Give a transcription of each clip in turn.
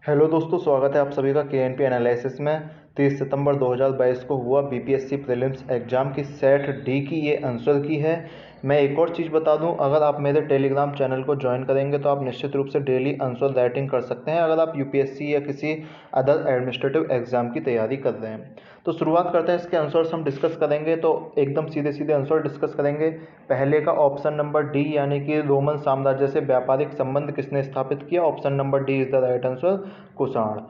Hello दोस्तों, स्वागत है आप सभी का के एनालिसिस में। 30 सितंबर 2022 को हुआ बीपीएससी प्रीलिम्स एग्जाम की सेट डी की ये आंसर की है। मैं एक और चीज़ बता दूं, अगर आप मेरे टेलीग्राम चैनल को ज्वाइन करेंगे तो आप निश्चित रूप से डेली आंसर राइटिंग कर सकते हैं अगर आप यूपीएससी या किसी अदर एडमिनिस्ट्रेटिव एग्जाम की तैयारी कर रहे हैं। तो शुरुआत करते हैं, इसके आंसर्स हम डिस्कस करेंगे तो एकदम सीधे सीधे आंसर डिस्कस करेंगे। पहले का ऑप्शन नंबर डी यानी कि रोमन साम्राज्य से व्यापारिक संबंध किसने स्थापित किया, option number D is the right answer, Kushan.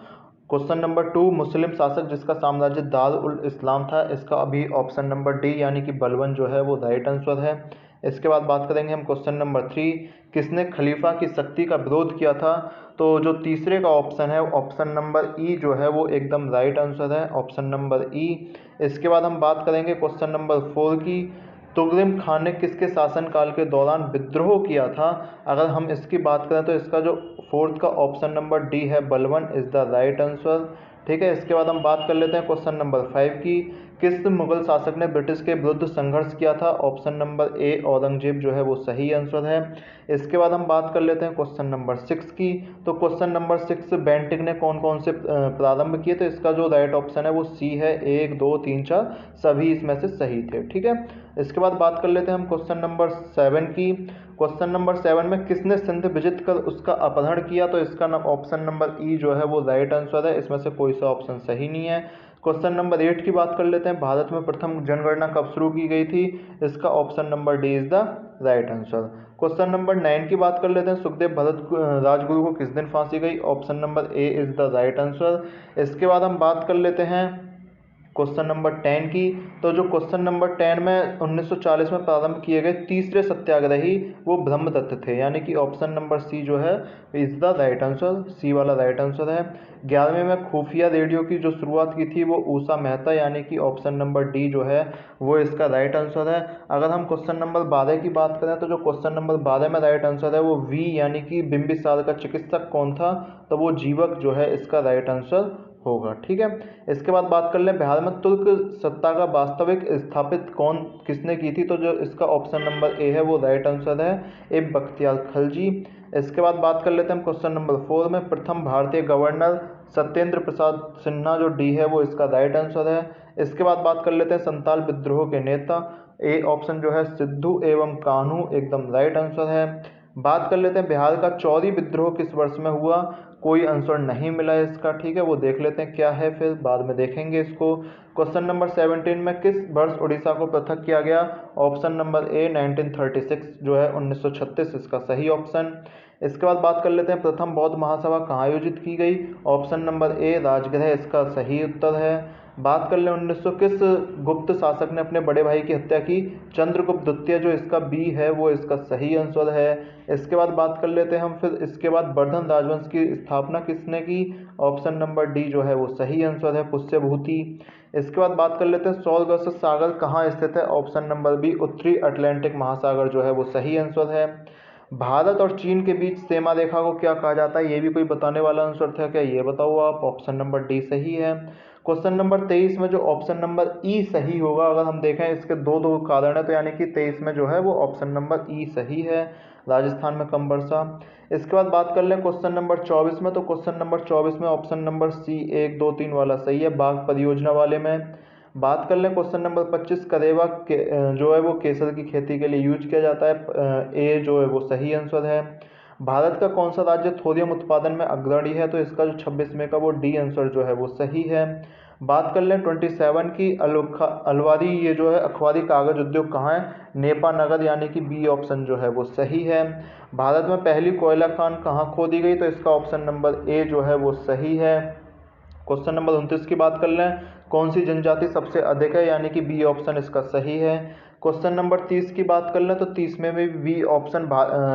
Question number 2, मुस्लिम शासक जिसका साम्राज्य दार उल इस्लाम था, इसका अभी ऑप्शन नंबर डी यानी कि बलबन जो है वो राइट आंसर है। इसके बाद बात करेंगे हम क्वेश्चन नंबर 3, किसने खलीफा की शक्ति का विरोध किया था, तो जो तीसरे का ऑप्शन है ऑप्शन नंबर ई जो है वो एकदम राइट आंसर है, ऑप्शन नंबर ई। इसके बाद हम बात करेंगे क्वेश्चन नंबर 4 की, तुगरिम खान ने किसके शासनकाल के दौरान विद्रोह किया था। अगर हम इसकी बात करें तो इसका जो फोर्थ का ऑप्शन नंबर डी है, बलवन इज द राइट आंसर। ठीक है, इसके बाद हम बात कर लेते हैं क्वेश्चन नंबर 5 की, किस मुगल शासक ने ब्रिटिश के विरुद्ध संघर्ष किया था, ऑप्शन नंबर ए औरंगजेब जो है वो सही आंसर है। इसके बाद हम बात कर लेते हैं क्वेश्चन नंबर 6 की, तो क्वेश्चन नंबर 6, बेंटिक ने कौन कौन से प्रारंभ किए, तो इसका जो राइट ऑप्शन है वो सी है, 1 2 3 4 सभी इसमें से सही थे। ठीक है, इसके बाद बात कर लेते हैं हम क्वेश्चन नंबर 7 की, क्वेश्चन नंबर 7 में किसने सिंध विजित कर उसका अपहरण किया, तो इसका ऑप्शन नंबर ई जो है वो राइट आंसर है, इसमें से कोई सा ऑप्शन सही नहीं है। क्वेश्चन नंबर 8 की बात कर लेते हैं, भारत में प्रथम जनगणना कब शुरू की गई थी, इसका option number D is the right answer. Question number 9 की बात कर लेते हैं, सुखदेव भरत राजगुरु को किस दिन फांसी गई, option number A is the right answer. इसके बाद हम बात कर लेते हैं क्वेश्चन नंबर 10 की, तो जो क्वेश्चन नंबर 10 में 1940 में प्रारंभ किए गए तीसरे सत्याग्रही वो ब्रह्मदत्त थे, यानी कि ऑप्शन नंबर सी जो है इज द राइट आंसर, सी वाला राइट आंसर है। 11वें में खुफिया रेडियो की जो शुरुआत की थी वो ऊषा मेहता, यानी कि ऑप्शन नंबर डी जो है वो इसका राइट आंसर है। अगर हम क्वेश्चन नंबर 12 की बात करें तो जो क्वेश्चन नंबर 12 में राइट आंसर है वो वी यानी कि बिंबिसार का चिकित्सक कौन था, तो वो जीवक जो है इसका राइट आंसर होगा। ठीक है, इसके बाद बात कर लें बिहार में तुर्क सत्ता का वास्तविक स्थापित कौन किसने की थी, तो जो इसका ऑप्शन नंबर ए है वो राइट आंसर है, ए बख्तियार खलजी। इसके बाद बात कर लेते हैं हम क्वेश्चन नंबर 4 में, प्रथम भारतीय गवर्नर सत्येंद्र प्रसाद सिन्हा जो डी है वो इसका राइट आंसर है। इसके बाद बात कर लेते हैं संताल विद्रोह के नेता, ए ऑप्शन जो है सिद्धू एवं कान्हू एकदम राइट आंसर है। बात कर लेते हैं बिहार का चौरी विद्रोह किस वर्ष में हुआ, कोई आंसर नहीं मिला है इसका। ठीक है, वो देख लेते हैं क्या है, फिर बाद में देखेंगे इसको। क्वेश्चन नंबर 17 में किस वर्ष उड़ीसा को पृथक किया गया, ऑप्शन नंबर ए 1936 जो है 1936 इसका सही ऑप्शन। इसके बाद बात कर लेते हैं प्रथम बौद्ध महासभा कहाँ आयोजित की गई, ऑप्शन नंबर ए राजगृह इसका सही उत्तर है। बात कर लें 1900 किस गुप्त शासक ने अपने बड़े भाई की हत्या की, चंद्रगुप्त द्वितीय जो इसका बी है वो इसका सही आंसर है। इसके बाद बात कर लेते हैं हम, फिर इसके बाद वर्धन राजवंश की स्थापना किसने की, ऑप्शन नंबर डी जो है वो सही आंसर है, पुष्यभूति। इसके बाद बात कर लेते हैं सौरग्रस्त सागर कहाँ स्थित है, ऑप्शन नंबर बी उत्तरी अटलांटिक महासागर जो है वो सही आंसर है। भारत और चीन के बीच सीमा रेखा को क्या कहा जाता है, ये भी कोई बताने वाला आंसर था क्या, ये बताओ आप, ऑप्शन नंबर डी सही है। क्वेश्चन नंबर 23 में जो ऑप्शन नंबर ई सही होगा, अगर हम देखें इसके दो दो कारण है, तो यानी कि 23 में जो है वो ऑप्शन नंबर ई सही है, राजस्थान में कम वर्षा। इसके बाद बात कर लें क्वेश्चन नंबर 24 में, तो क्वेश्चन नंबर 24 में ऑप्शन नंबर सी 1 2 3 वाला सही है, बाघ परियोजना वाले में। बात कर लें क्वेश्चन नंबर 25, करेवा के जो है वो केसर की खेती के लिए यूज किया जाता है, ए जो है वो सही आंसर है। भारत का कौन सा राज्य थोरियम उत्पादन में अग्रणी है, तो इसका जो 26 में का वो डी आंसर जो है वो सही है। बात कर लें 27 की, अलवारी ये जो है अखबारी कागज उद्योग कहाँ है, नेपा नगर यानी कि बी ऑप्शन जो है वो सही है। भारत में पहली कोयला खान कहाँ खोदी गई, तो इसका ऑप्शन नंबर ए जो है वो सही है। क्वेश्चन नंबर 29 की बात कर लें, कौन सी जनजाति सबसे अधिक है, यानी कि बी ऑप्शन इसका सही है। क्वेश्चन नंबर 30 की बात कर लें तो 30 में भी बी ऑप्शन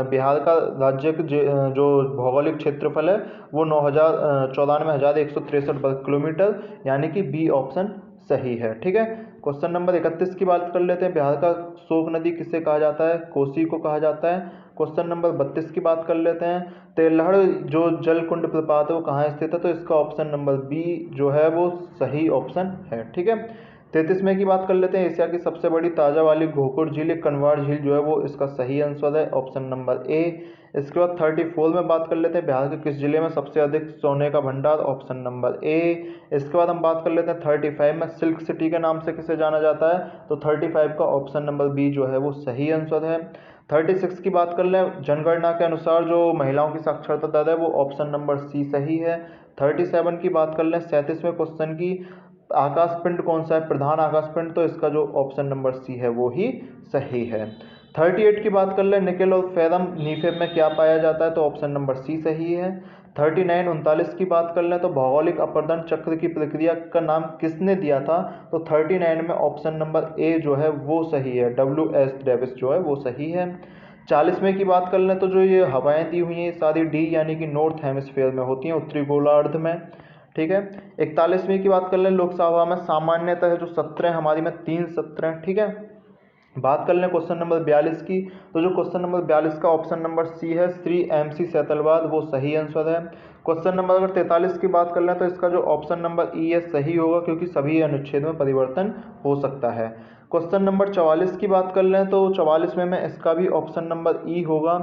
बिहार का राज्य जो भौगोलिक क्षेत्रफल है वो 94,163 वर्ग किलोमीटर, यानी कि बी ऑप्शन सही है। ठीक है, क्वेश्चन नंबर 31 की बात कर लेते हैं, बिहार का शोक नदी किसे कहा जाता है, कोसी को कहा जाता है। क्वेश्चन नंबर 32 की बात कर लेते हैं, तेलहड़ जो जल कुंड प्रपात है वो कहाँ स्थित है, तो इसका ऑप्शन नंबर बी जो है वो सही ऑप्शन है। ठीक है, 33वें की बात कर लेते हैं, एशिया की सबसे बड़ी ताजा वाली घोकुर झील कनवार झील जो है वो इसका सही आंसर है, ऑप्शन नंबर ए। इसके बाद 34 में बात कर लेते हैं, बिहार के किस जिले में सबसे अधिक सोने का भंडार, ऑप्शन नंबर ए। इसके बाद हम बात कर लेते हैं 35 में, सिल्क सिटी के नाम से किसे जाना जाता है, तो 35 का ऑप्शन नंबर बी जो है वो सही आंसर है। 36 की बात कर लें, जनगणना के अनुसार जो महिलाओं की साक्षरता दर है वो ऑप्शन नंबर सी सही है। 37 की बात कर लें, 37वें क्वेश्चन की, आकाश पिंड कौन सा है, प्रधान आकाश पिंड, तो इसका जो ऑप्शन नंबर सी है वो ही सही है। 38 की बात कर ले, निकेल और फेरम नीफेब में क्या पाया जाता है, तो ऑप्शन नंबर सी सही है। 39 की बात कर लें तो भौगोलिक अपरदन चक्र की प्रक्रिया का नाम किसने दिया था, तो 39 में ऑप्शन नंबर ए जो है वो सही है, WS डेविस जो है वो सही है। 40वें की बात कर लें तो जो ये हवाएं दी हुई हैं ये सारी डी यानी कि नॉर्थ हेमिस्फेयर में होती हैं, उत्तरी गोलार्ध में, ठीक है। 41वें की बात कर लें, लोकसभा में सामान्यतः जो सत्र हैं हमारी में 3 सत्र हैं, ठीक है। बात कर लें क्वेश्चन नंबर 42 की, तो जो क्वेश्चन नंबर 42 का ऑप्शन नंबर सी है, श्री MC सेतलवाद, वो सही आंसर है। क्वेश्चन नंबर अगर 43 की बात कर लें तो इसका जो ऑप्शन नंबर ई है सही होगा, क्योंकि सभी अनुच्छेद में परिवर्तन हो सकता है। क्वेश्चन नंबर 44 की बात कर लें तो 44 में इसका भी ऑप्शन नंबर ई होगा,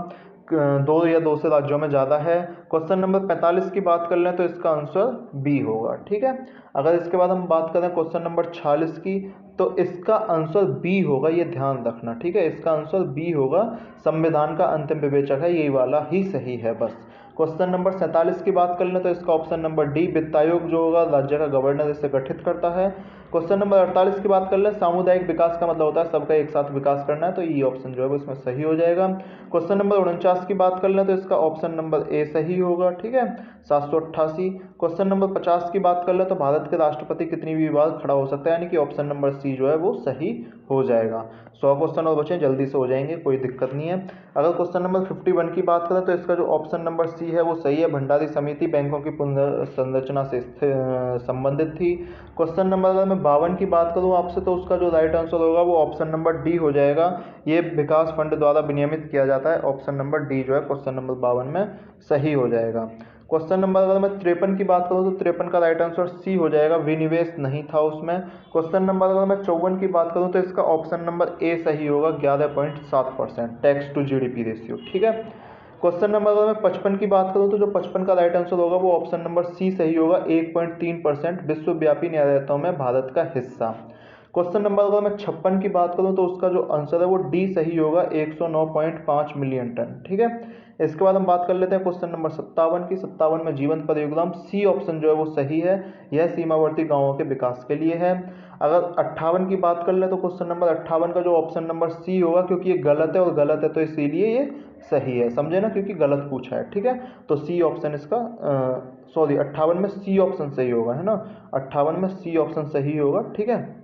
दो या दो से राज्यों में ज़्यादा है। क्वेश्चन नंबर 45 की बात कर लें तो इसका आंसर बी होगा, ठीक है। अगर इसके बाद हम बात करें क्वेश्चन नंबर 46 की, तो इसका आंसर बी होगा, ये ध्यान रखना, ठीक है, इसका आंसर बी होगा, संविधान का अंतिम विवेचक है, यही वाला ही सही है बस। क्वेश्चन नंबर 47 की बात कर लें तो इसका ऑप्शन नंबर डी, वित्त आयोग जो होगा राज्य का गवर्नर इसे गठित करता है। क्वेश्चन नंबर 48 की बात कर लें, सामुदायिक विकास का मतलब होता है सबका एक साथ विकास करना है, तो ये ऑप्शन जो है वो इसमें सही हो जाएगा। क्वेश्चन नंबर 49 की बात कर लें तो इसका ऑप्शन नंबर ए सही होगा, ठीक है, 788। क्वेश्चन नंबर 50 की बात कर लें तो भारत के राष्ट्रपति कितनी बार खड़ा हो सकता है, यानी कि ऑप्शन नंबर सी जो है वो सही हो जाएगा। 100 क्वेश्चन और बचे, जल्दी से हो जाएंगे, कोई दिक्कत नहीं है। अगर क्वेश्चन नंबर 51 की बात करें तो इसका जो ऑप्शन नंबर सी है वो सही है, भंडारी समिति बैंकों की पुनर्संरचना से संबंधित थी। क्वेश्चन नंबर अगर मैं 52 की बात करूं आपसे, तो उसका जो राइट आंसर होगा वो ऑप्शन नंबर डी हो जाएगा, ये विकास फंड द्वारा विनियमित किया जाता है, ऑप्शन नंबर डी जो है क्वेश्चन नंबर 52 में सही हो जाएगा। क्वेश्चन नंबर अगर मैं 53 की बात करूं तो 53 का राइट आंसर सी हो जाएगा, विनिवेश नहीं था उसमें। क्वेश्चन नंबर अगर मैं 54 की बात करूं तो इसका ऑप्शन नंबर ए सही होगा, 11.7% टैक्स टू GDP रेशियो, ठीक है। क्वेश्चन नंबर अगर मैं 55 की बात करूं तो जो 55 का राइट आंसर होगा वो ऑप्शन नंबर सी सही होगा, 1.3% विश्वव्यापी न्यायतों में भारत का हिस्सा। क्वेश्चन नंबर अगर मैं 56 की बात करूं तो उसका जो आंसर है वो डी सही होगा, 109.5 मिलियन टन, ठीक है। इसके बाद हम बात कर लेते हैं क्वेश्चन नंबर 57 की। 57 में जीवंत परियोजना, सी ऑप्शन जो है वो सही है, यह सीमावर्ती गांवों के विकास के लिए है। अगर 58 की बात कर ले तो क्वेश्चन नंबर 58 का जो ऑप्शन नंबर सी होगा, क्योंकि ये गलत है और गलत है तो इसीलिए ये सही है, समझे ना, क्योंकि गलत पूछा है, ठीक है। तो सी ऑप्शन इसका 58 में सी ऑप्शन सही होगा, है ना, 58 में सी ऑप्शन सही होगा, ठीक है।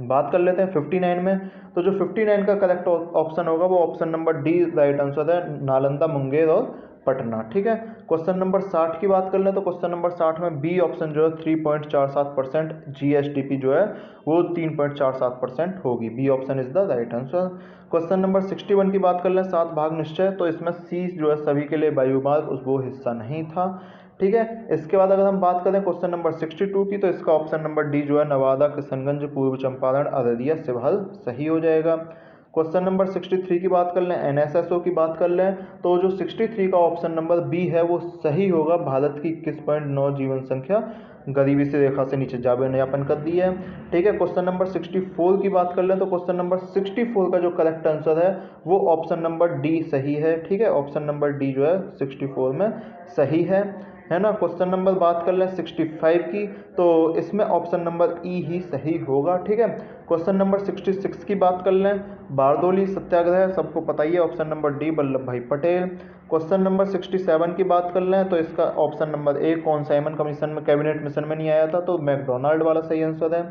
बात कर लेते हैं 59 में, तो जो 59 का करेक्ट ऑप्शन होगा वो option number D right answer है, नालंदा, मुंगेर और पटना, ठीक है। क्वेश्चन नंबर 60 की बात कर लें तो क्वेश्चन नंबर 60 में बी ऑप्शन जो है 3.47%, GSDP जो है वो 3.47% होगी, B option is the right answer. Question number 61 की बात कर लें, 7 भाग निश्चय, तो इसमें सी जो है सभी के लिए वायुमार्ग वो हिस्सा नहीं था, ठीक है। इसके बाद अगर हम बात करें क्वेश्चन नंबर 62 की, तो इसका ऑप्शन नंबर डी जो है नवादा, किशनगंज, पूर्व चंपारण, अररिया, शिवहर सही हो जाएगा। क्वेश्चन नंबर 63 की बात कर लें, NSSO की बात कर लें, तो जो 63 का ऑप्शन नंबर बी है वो सही होगा, भारत की 21.9 जीवन संख्या गरीबी से रेखा से नीचे यापन कर दी है, ठीक है। क्वेश्चन नंबर 64 की बात कर लें तो क्वेश्चन नंबर 64 का जो करेक्ट आंसर है वो ऑप्शन नंबर डी सही है, ठीक है, ऑप्शन नंबर डी जो है 64 में सही है ना। क्वेश्चन नंबर बात कर लें 65 की, तो इसमें ऑप्शन नंबर ई ही सही होगा, ठीक है। क्वेश्चन नंबर 66 की बात कर लें, बारदोली सत्याग्रह सबको पता ही है, ऑप्शन नंबर डी, वल्लभ भाई पटेल। क्वेश्चन नंबर 67 की बात कर लें तो इसका ऑप्शन नंबर ए, कौन साइमन कमीशन में, कैबिनेट मिशन में नहीं आया था, तो मैकडोनाल्ड वाला सही आंसर है।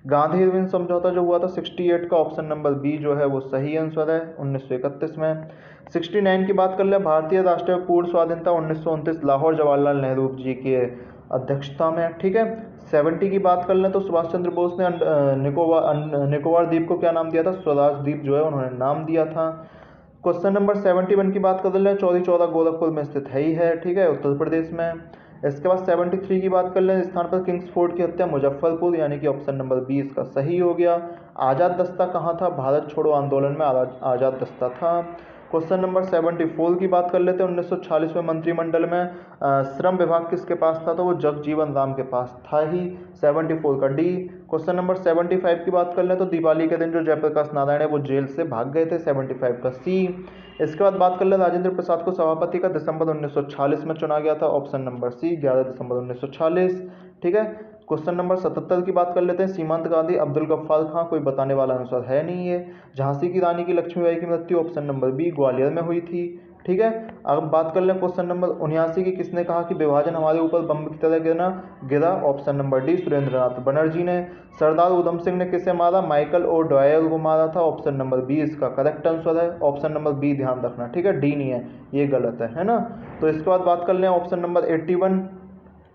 गांधी इरविन समझौता जो हुआ था 68 का ऑप्शन नंबर बी जो है वो सही आंसर है, 1931 में। 69 की बात कर ले, भारतीय राष्ट्रीय पूर्ण स्वाधीनता 1929, लाहौर जवाहरलाल नेहरू जी के अध्यक्षता में, ठीक है। 70 की बात कर लें तो सुभाष चंद्र बोस ने निकोबार द्वीप को क्या नाम दिया था, स्वराज द्वीप जो है उन्होंने नाम दिया था। क्वेश्चन नंबर 71 की बात कर लें, चौरी चौरा गोरखपुर में स्थित है ही है, ठीक है, उत्तर प्रदेश में। इसके बाद 73 की बात कर लें, इस स्थान पर किंग्स फोर्ट की हत्या मुजफ्फरपुर, यानी कि ऑप्शन नंबर बी इसका सही हो गया। आज़ाद दस्ता कहाँ था? भारत छोड़ो आंदोलन में आज़ाद दस्ता था। क्वेश्चन नंबर 74 की बात कर लेते हैं। 1946 में मंत्रिमंडल में श्रम विभाग किसके पास था? तो वो जगजीवन राम के पास था ही। 74 का डी। क्वेश्चन नंबर 75 की बात कर लें तो दिवाली के दिन जो जयप्रकाश नारायण है वो जेल से भाग गए थे। 75 का सी। इसके बाद बात कर ले राजेंद्र प्रसाद को सभापति का दिसंबर 1946 में चुना गया था। ऑप्शन नंबर सी 11 दिसंबर 1946। ठीक है। क्वेश्चन नंबर 77 की बात कर लेते हैं। सीमांत गांधी अब्दुल गफ्फार खां कोई बताने वाला आंसर है नहीं है। झांसी की रानी की लक्ष्मीबाई की मृत्यु ऑप्शन नंबर बी ग्वालियर में हुई थी। ठीक है। अब बात कर लें क्वेश्चन नंबर 79 की, किसने कहा कि विभाजन हमारे ऊपर बम की तरह गिरा? Option number D Surendranath Banerjee ने। सरदार उधम सिंह ने किसे मारा? माइकल ओ डॉयल को मारा था। ऑप्शन नंबर बी इसका करेक्ट आंसर है। ऑप्शन नंबर बी ध्यान रखना, ठीक है, डी नहीं है, ये गलत है ना। तो इसके बाद बात कर लें ऑप्शन नंबर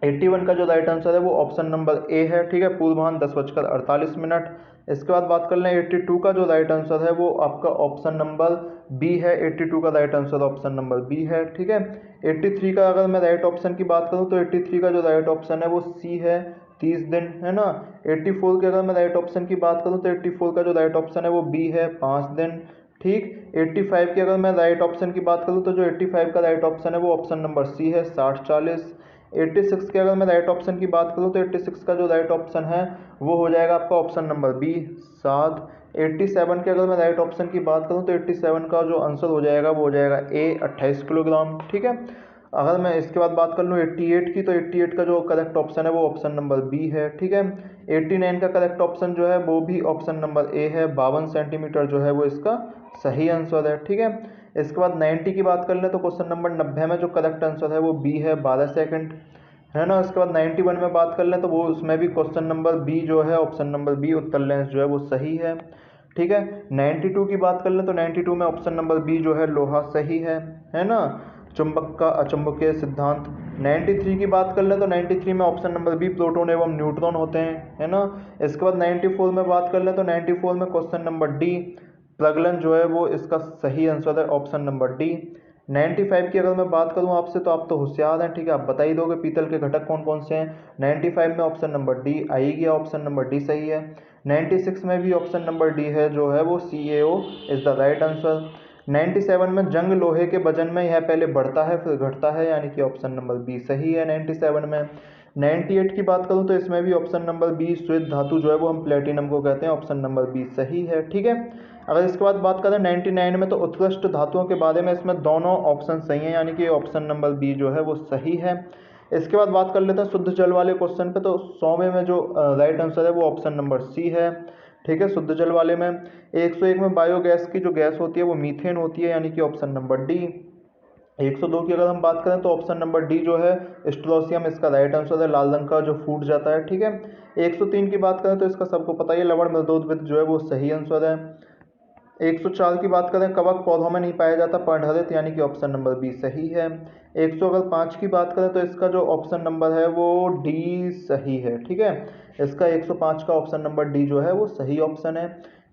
81 का जो राइट आंसर है वो ऑप्शन नंबर ए है। ठीक है, पूर्वाह्न 10:48। इसके बाद बात कर लें 82 का जो राइट आंसर है वो आपका ऑप्शन नंबर बी है। 82 का right answer option number B है। ठीक है। 83 का अगर मैं राइट ऑप्शन की बात करूं तो 83 का जो राइट ऑप्शन है वो सी है, 30 दिन, है ना। 84 के अगर मैं राइट ऑप्शन की बात करूं तो 84 का जो राइट ऑप्शन है वो बी है, 5 दिन। ठीक। 85 की अगर मैं राइट ऑप्शन की बात करूं तो जो 85 का राइट ऑप्शन है वो ऑप्शन नंबर सी है, 60-40। 86 के अगर मैं राइट ऑप्शन की बात करूं तो 86 का जो राइट ऑप्शन है वो हो जाएगा आपका ऑप्शन नंबर बी, 7। 87 के अगर मैं राइट ऑप्शन की बात करूं तो 87 का जो आंसर हो जाएगा वो हो जाएगा ए, 28 किलोग्राम। ठीक है। अगर मैं इसके बाद बात कर लूँ 88 की, तो 88 का जो करेक्ट ऑप्शन है वो ऑप्शन नंबर बी है। ठीक है। 89 का करेक्ट ऑप्शन जो है वो भी ऑप्शन नंबर ए है, 52 सेंटीमीटर जो है वो इसका सही आंसर है। ठीक है। इसके बाद 90 की बात कर लें तो क्वेश्चन नंबर 90 में जो करेक्ट आंसर है वो बी है, 12 सेकंड, है ना। उसके बाद 91 में बात कर लें तो वो उसमें भी क्वेश्चन नंबर बी जो है, ऑप्शन नंबर बी उत्तर लेंस जो है वो सही है। ठीक है। 92 की बात कर लें तो 92 में ऑप्शन नंबर बी जो है लोहा सही है ना। चुंबक का अचुंबकीय सिद्धांत। 93 की बात कर लें तो 93 में ऑप्शन नंबर बी प्रोटॉन एवं न्यूट्रॉन होते हैं, है ना। इसके बाद 94 में बात कर लें तो 94 में क्वेश्चन नंबर डी प्रगलन जो है वो इसका सही आंसर है, ऑप्शन नंबर डी। 95 की अगर मैं बात करूं आपसे तो आप तो होशियार हैं, ठीक है, आप बता ही दोगे पीतल के घटक कौन कौन से हैं। 95 में ऑप्शन नंबर डी आ ही गया, ऑप्शन नंबर डी सही है। 96 में भी ऑप्शन नंबर डी है जो है वो CaO is the right answer. 97 में जंग लोहे के वजन में यह पहले बढ़ता है फिर घटता है, यानी कि ऑप्शन नंबर बी सही है 97 में। 98 की बात करूं तो इसमें भी ऑप्शन नंबर बी श्वेत धातु जो है वो हम प्लेटिनम को कहते हैं, ऑप्शन नंबर बी सही है। ठीक है। अगर इसके बाद बात करें 99 में तो उत्कृष्ट धातुओं के बारे में इसमें दोनों ऑप्शन सही हैं, यानी कि ऑप्शन नंबर बी जो है वो सही है। इसके बाद बात कर लेते हैं शुद्ध जल वाले क्वेश्चन पे, तो 100वें में जो राइट आंसर है वो ऑप्शन नंबर सी है। ठीक है। शुद्ध जल वाले में 101 में बायोगैस की जो गैस होती है वो मीथेन होती है, यानी कि ऑप्शन नंबर डी। 102 की अगर हम बात करें तो ऑप्शन नंबर डी जो है स्ट्रोसियम इसका राइट आंसर है, लाल रंग का जो फूट जाता है। ठीक है। 103 की बात करें तो इसका सबको पता ही है, लवण मृदोद्भिद जो है वो सही आंसर है। 104 की बात करें कवक पौधों में नहीं पाया जाता, पर्णहरित, यानी कि ऑप्शन नंबर बी सही है। 105 की बात करें तो इसका जो ऑप्शन नंबर है वो डी सही है। ठीक है। इसका 105 का ऑप्शन नंबर डी जो है वो सही ऑप्शन है।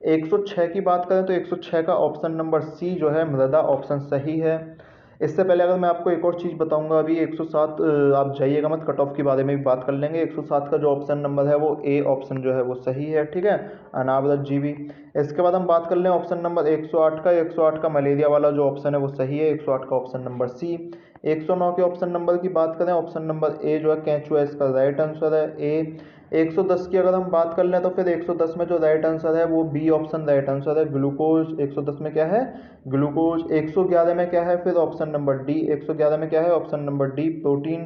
106 की बात करें तो 106 का ऑप्शन नंबर सी जो है मृदा ऑप्शन सही है। इससे पहले अगर मैं आपको एक और चीज़ बताऊंगा, अभी 107 आप जाइएगा मत, कट ऑफ के बारे में भी बात कर लेंगे। 107 का जो ऑप्शन नंबर है वो ए ऑप्शन जो है वो सही है। ठीक है, अनावृत जीवी। इसके बाद हम बात कर लें ऑप्शन नंबर 108 का। 108 का मलेरिया वाला जो ऑप्शन है वो सही है, 108 का ऑप्शन नंबर सी। 109 के ऑप्शन नंबर की बात करें, ऑप्शन नंबर ए जो है केंचुआ इसका राइट आंसर है, ए। 110 की अगर हम बात कर लें तो फिर 110 में जो राइट आंसर है वो बी ऑप्शन राइट आंसर है, ग्लूकोज। 110 में क्या है? ग्लूकोज। 111 में क्या है फिर? Option number D. 111 में क्या है? Option number D, protein.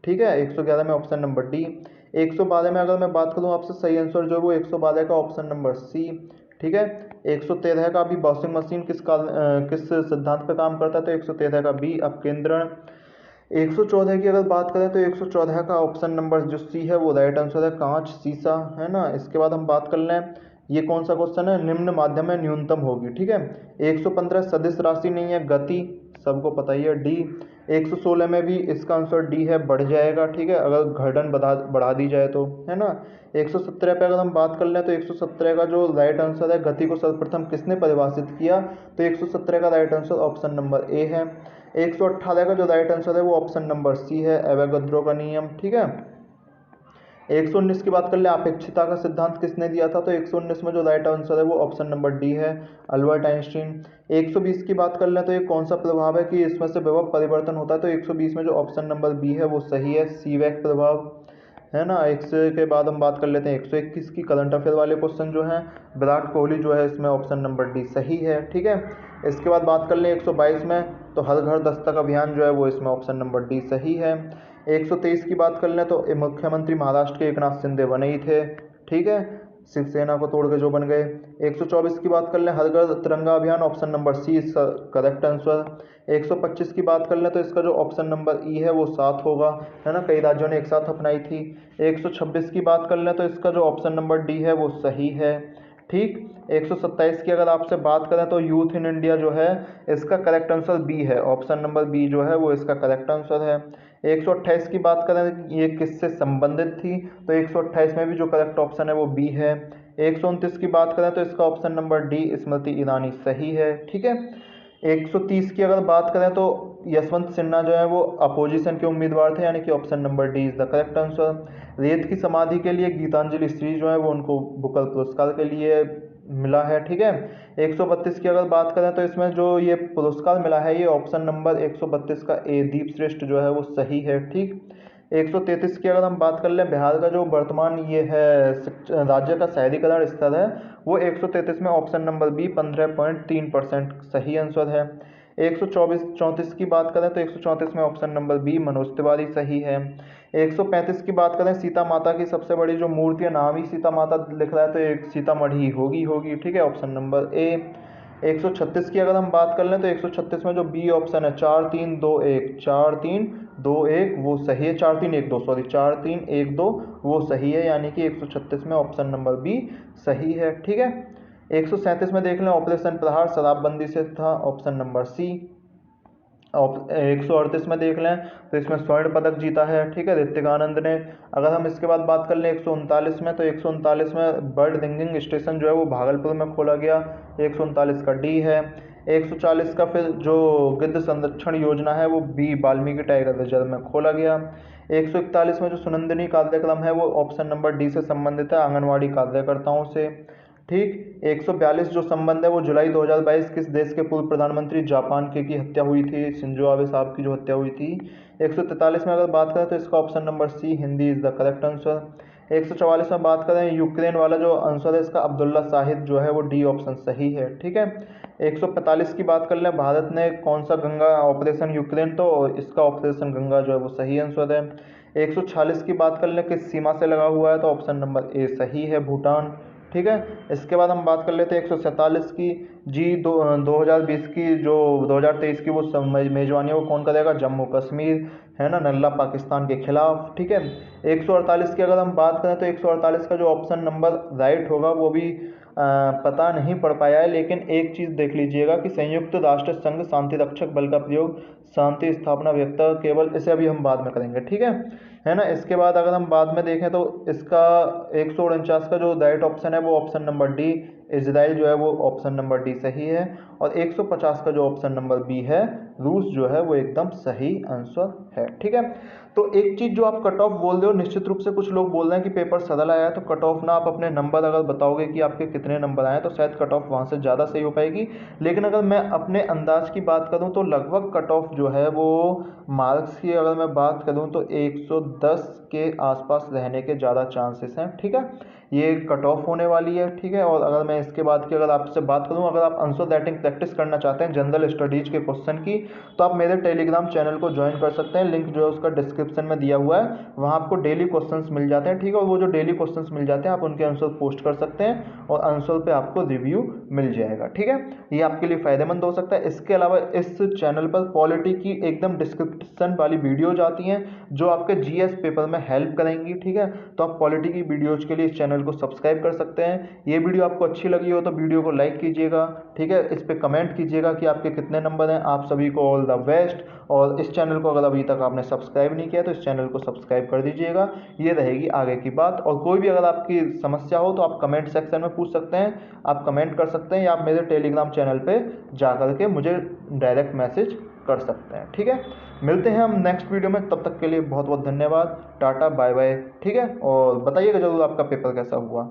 ठीक है, 111 में ऑप्शन नंबर डी। 112 में अगर मैं बात करूं आपसे, सही आंसर जो है वो 112 का ऑप्शन नंबर सी। ठीक है। 113 का भी वॉशिंग मशीन किस सिद्धांत पर काम करता है, तो 113 का बी अपकेंद्रण। 114 की अगर बात करें तो 114 का ऑप्शन नंबर जो सी है वो राइट आंसर है, कांच, शीशा, है ना। इसके बाद हम बात कर लें, ये कौन सा क्वेश्चन है? निम्न माध्यम में न्यूनतम होगी। ठीक है। 115 सदिश राशि नहीं है, गति। सबको पता ही है। डी 116 में भी इसका आंसर डी है, बढ़ जाएगा, ठीक है, अगर घर्षण बढ़ा दी जाए तो, है ना। 117 पे अगर हम बात कर लें तो 117 का जो राइट आंसर है, गति को सर्वप्रथम किसने परिभाषित किया, तो 117 का right answer option number A है। 118 का जो राइट आंसर है वो ऑप्शन नंबर सी है, एवोगाड्रो का नियम, ठीक है। 119 की बात कर ले, अपेक्षिता का सिद्धांत किसने दिया था, तो 119 में जो राइट आंसर है वो ऑप्शन नंबर डी है, अल्बर्ट आइंस्टीन। 120 की बात कर ले तो ये कौन सा प्रभाव है कि इसमें से विभव परिवर्तन होता है, तो 120 में जो ऑप्शन नंबर बी है वो सही है, सीवैक प्रभाव, है ना। के बाद हम बात कर लेते हैं 121 की, करंट अफेयर वाले क्वेश्चन जो हैं, विराट कोहली जो है इसमें ऑप्शन नंबर डी सही है, ठीक है। इसके बाद बात कर लें 122 में, तो हर घर दस्तक अभियान जो है वो इसमें ऑप्शन नंबर डी सही है। 123 की बात कर लें तो मुख्यमंत्री महाराष्ट्र के एकनाथ शिंदे बने ही थे, ठीक है, शिवसेना को तोड़ के जो बन गए। 124 की बात कर लें, हर घर तिरंगा अभियान, option number C is correct answer. 125 की बात कर लें तो इसका जो ऑप्शन नंबर ई है वो 7 होगा, है ना, कई राज्यों ने एक साथ अपनाई थी। 126 की बात कर लें तो इसका जो ऑप्शन नंबर डी है वो सही है, ठीक। 127 की अगर आपसे बात करें तो यूथ इन इंडिया जो है इसका करेक्ट आंसर बी है, ऑप्शन नंबर बी जो है वो इसका करेक्ट आंसर है। 128 की बात करें ये किससे संबंधित थी, तो 128 में भी जो करेक्ट ऑप्शन है वो बी है। 129 की बात करें तो इसका option number D Smriti Irani सही है, ठीक है। 130 की अगर बात करें तो यशवंत सिन्हा जो है वो अपोजिशन के उम्मीदवार थे, यानी कि option number D is the correct answer. रेत की समाधि के लिए गीतांजलि श्री जो है वो उनको बुकर पुरस्कार के लिए मिला है, ठीक है। 132 की अगर बात करें तो इसमें जो ये पुरस्कार मिला है ये ऑप्शन नंबर 132 का ए दीप श्रेष्ठ जो है वो सही है, ठीक। 133 की अगर हम बात कर लें, बिहार का जो वर्तमान ये है राज्य का शहरीकरण स्तर है वो 133 में ऑप्शन नंबर बी 15.3% सही आंसर है। 134 की बात करें तो 134 में option number B Manoj Tiwari सही है। 135 की बात करें, सीता माता की सबसे बड़ी जो मूर्ति है, नाम ही सीता माता लिख रहा है तो एक सीतामढ़ी होगी, ठीक है, ऑप्शन नंबर ए। 136 की अगर हम बात कर लें तो 136 में जो बी ऑप्शन है 4312 वो सही है, 4312 सॉरी 4312 वो सही है, यानी कि 136 में ऑप्शन नंबर बी सही है, ठीक है। 137 में देख लें, ऑपरेशन प्रहार शराबबंदी से था, ऑप्शन नंबर सी। 138 में देख लें तो इसमें स्वर्ण पदक जीता है, ठीक है, ऋतिक आनंद ने। अगर हम इसके बाद बात कर लें 139 में, तो 139 में बर्ड रिंगिंग स्टेशन जो है वो भागलपुर में खोला गया, 139 का डी है। 140 का फिर जो गिद्ध संरक्षण योजना है वो बी वाल्मीकि टाइगर रिजर्व में खोला गया। 141 में जो सुनंदिनी कार्यक्रम है वो ऑप्शन नंबर डी से संबंधित है, आंगनवाड़ी कार्यकर्ताओं से, ठीक। 142 जो संबंध है वो जुलाई 2022 किस देश के पूर्व प्रधानमंत्री जापान के की हत्या हुई थी, शिंजो आबे साहब की जो हत्या हुई थी। 143 में अगर बात करें तो इसका option number C Hindi is the correct answer. 144 में बात करें, यूक्रेन वाला जो आंसर है इसका अब्दुल्ला साहिद जो है वो डी ऑप्शन सही है, ठीक है। 145 की बात कर लें, भारत ने कौन सा गंगा ऑपरेशन यूक्रेन, तो इसका ऑपरेशन गंगा जो है वो सही आंसर है। 146 की बात कर लें, किस सीमा से लगा हुआ है, तो ऑप्शन नंबर ए सही है, भूटान, ठीक है। इसके बाद हम बात कर लेते हैं 147 की, जी 2020 की जो 2023 की वो मेजबानी वो कौन करेगा, जम्मू कश्मीर, है ना, नल्ला पाकिस्तान के खिलाफ, ठीक है। 148 की अगर हम बात करें तो 148 का जो ऑप्शन नंबर राइट होगा वो भी पता नहीं पड़ पाया है, लेकिन एक चीज़ देख लीजिएगा कि संयुक्त राष्ट्र संघ शांति रक्षक बल का प्रयोग शांति स्थापना व्यक्ता केवल, इसे अभी हम बाद में करेंगे, ठीक है ना। इसके बाद अगर हम बाद में देखें तो इसका 149 का जो राइट ऑप्शन है वो ऑप्शन नंबर डी इजराइल जो है वो ऑप्शन नंबर डी सही है, और 150 का जो ऑप्शन नंबर बी है रूस जो है वो एकदम सही आंसर है, ठीक है। तो एक चीज़ जो आप कट ऑफ बोल रहे हो, निश्चित रूप से कुछ लोग बोल रहे हैं कि पेपर सरल आया है, तो कट ऑफ ना आप अपने नंबर अगर बताओगे कि आपके कितने नंबर आए तो शायद कट ऑफ वहाँ से ज़्यादा सही हो पाएगी, लेकिन अगर मैं अपने अंदाज की बात करूँ तो लगभग कट ऑफ जो है वो मार्क्स की अगर मैं बात करूँ तो 110 के आसपास रहने के ज़्यादा चांसेस हैं, ठीक है, ये कट ऑफ होने वाली है, ठीक है। और अगर मैं इसके बाद की अगर आपसे बात करूं, अगर आप आंसर राइटिंग प्रैक्टिस करना चाहते हैं जनरल स्टडीज के क्वेश्चन की, तो आप मेरे टेलीग्राम चैनल को ज्वाइन कर सकते हैं, लिंक जो है उसका डिस्क्रिप्शन में दिया हुआ है, वहाँ आपको डेली क्वेश्चंस मिल जाते हैं, ठीक है, और वो जो डेली क्वेश्चंस मिल जाते हैं आप उनके आंसर पोस्ट कर सकते हैं और आंसर पे आपको रिव्यू मिल जाएगा, ठीक है, ये आपके लिए फ़ायदेमंद हो सकता है। इसके अलावा इस चैनल पर पॉलिटी की एकदम डिस्क्रिप्शन वाली वीडियोज आती हैं जो आपके जीएस पेपर में हेल्प करेंगी, ठीक है। तो आप पॉलिटी की वीडियोज़ के लिए इस चैनल को सब्सक्राइब कर सकते हैं। ये वीडियो आपको अच्छी लगी हो तो वीडियो को लाइक कीजिएगा, ठीक है। इस पर कमेंट कीजिएगा कि आपके कितने नंबर हैं। आप सभी को ऑल द बेस्ट। और इस चैनल को अगर अभी तक आपने सब्सक्राइब नहीं किया तो इस चैनल को सब्सक्राइब कर दीजिएगा। ये रहेगी आगे की बात। और कोई भी अगर आपकी समस्या हो तो आप कमेंट सेक्शन में पूछ सकते हैं, आप कमेंट कर सकते हैं, या आप मेरे टेलीग्राम चैनल पे जा करके मुझे डायरेक्ट मैसेज कर सकते हैं, ठीक है। मिलते हैं हम नेक्स्ट वीडियो में, तब तक के लिए बहुत बहुत धन्यवाद। टाटा बाय बाय, ठीक है। और बताइएगा जरूर आपका पेपर कैसा हुआ।